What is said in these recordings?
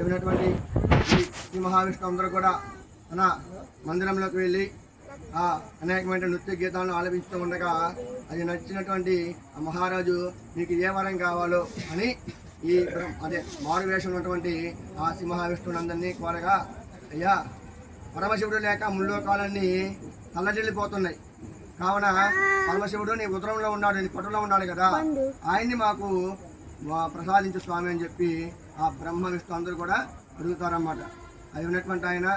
అయినటువంటి ఈ మహావిష్ణువు అందరూ కూడా తన మందిరంలోకి వెళ్ళి అనేకమైన నృత్య గీతాలను ఆలపించుతూ ఉండగా అది నచ్చినటువంటి ఆ మహారాజు మీకు ఏ వరం కావాలో అని ఈ మారువేషం ఉన్నటువంటి ఆ సింహవిష్ణువులందరినీ కోరగా, అయ్యా పరమశివుడు లేక ముల్లోకాలన్నీ తల్లడిల్లిపోతున్నాయి కావున పరమశివుడు నీ ఉదరంలో ఉన్నాడు, నీ పట్టులో ఉండాలి కదా, ఆయన్ని మాకు ప్రసాదించు స్వామి అని చెప్పి ఆ బ్రహ్మ విష్ణు అందరూ కూడా అడుగుతారన్నమాట. అది ఉన్నటువంటి ఆయన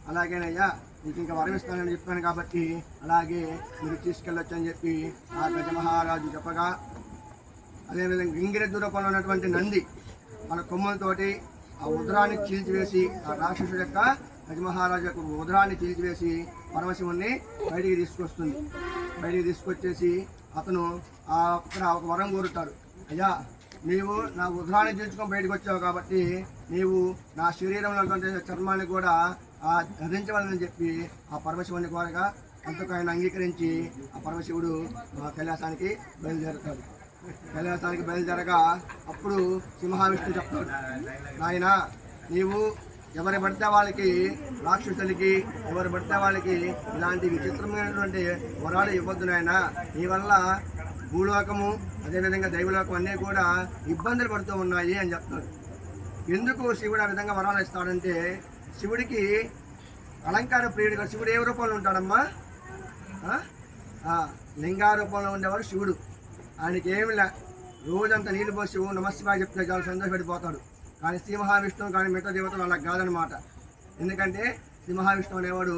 అలాగేనయ్యా మీకు ఇంకా వరం ఇస్తానని చెప్పాను కాబట్టి అలాగే మీరు తీసుకెళ్ళొచ్చు అని చెప్పి ఆ గజమహారాజు చెప్పగా, అదేవిధంగా గింగిరెద్దు రూపంలో ఉన్నటువంటి నంది మన కొమ్ములతోటి ఆ ఉదరాన్ని చీల్చివేసి ఆ రాక్షసుడు యొక్క గజమహారాజు యొక్క ఉదరాన్ని చీల్చివేసి పరమశివుణ్ణి బయటికి తీసుకొస్తుంది. బయటికి తీసుకొచ్చేసి అతను అక్కడ ఒక వరం కోరుతాడు, అయ్యా నీవు నా ఉదరాన్ని చీల్చుకొని బయటకు వచ్చావు కాబట్టి నీవు నా శరీరంలో చర్మాన్ని కూడా ధరించవాలని చెప్పి ఆ పరమశివుని కోరగా అంతకు ఆయన అంగీకరించి ఆ పరమశివుడు కైలాసానికి బయలుదేరుతాడు. కైలాసానికి బయలుదేరగా అప్పుడు సింహవిష్ణువు చెప్తాడు, నాయన నీవు ఎవరు పడితే వాళ్ళకి రాక్షసులకి ఎవరు పడితే వాళ్ళకి ఇలాంటి విచిత్రమైనటువంటి వరాలు ఇవ్వద్దు నాయన, నీ వల్ల భూలోకము అదేవిధంగా దైవలోకం అన్నీ కూడా ఇబ్బందులు పడుతూ ఉన్నాయి అని చెప్తాడు. ఎందుకు శివుడు ఆ విధంగా వరాలు ఇస్తాడంటే శివుడికి అలంకార ప్రియుడిగా శివుడు ఏ రూపంలో ఉంటాడమ్మా? లింగారూపంలో ఉండేవాడు శివుడు. ఆయనకి ఏమి లే, రోజంతా నీళ్ళు పోసి నమస్కారం చెప్తే చాలా సంతోషపడిపోతాడు. కానీ శ్రీ మహావిష్ణువు కానీ మిగతా దేవతలు అలా కాదనమాట. ఎందుకంటే శ్రీ మహావిష్ణువు అనేవాడు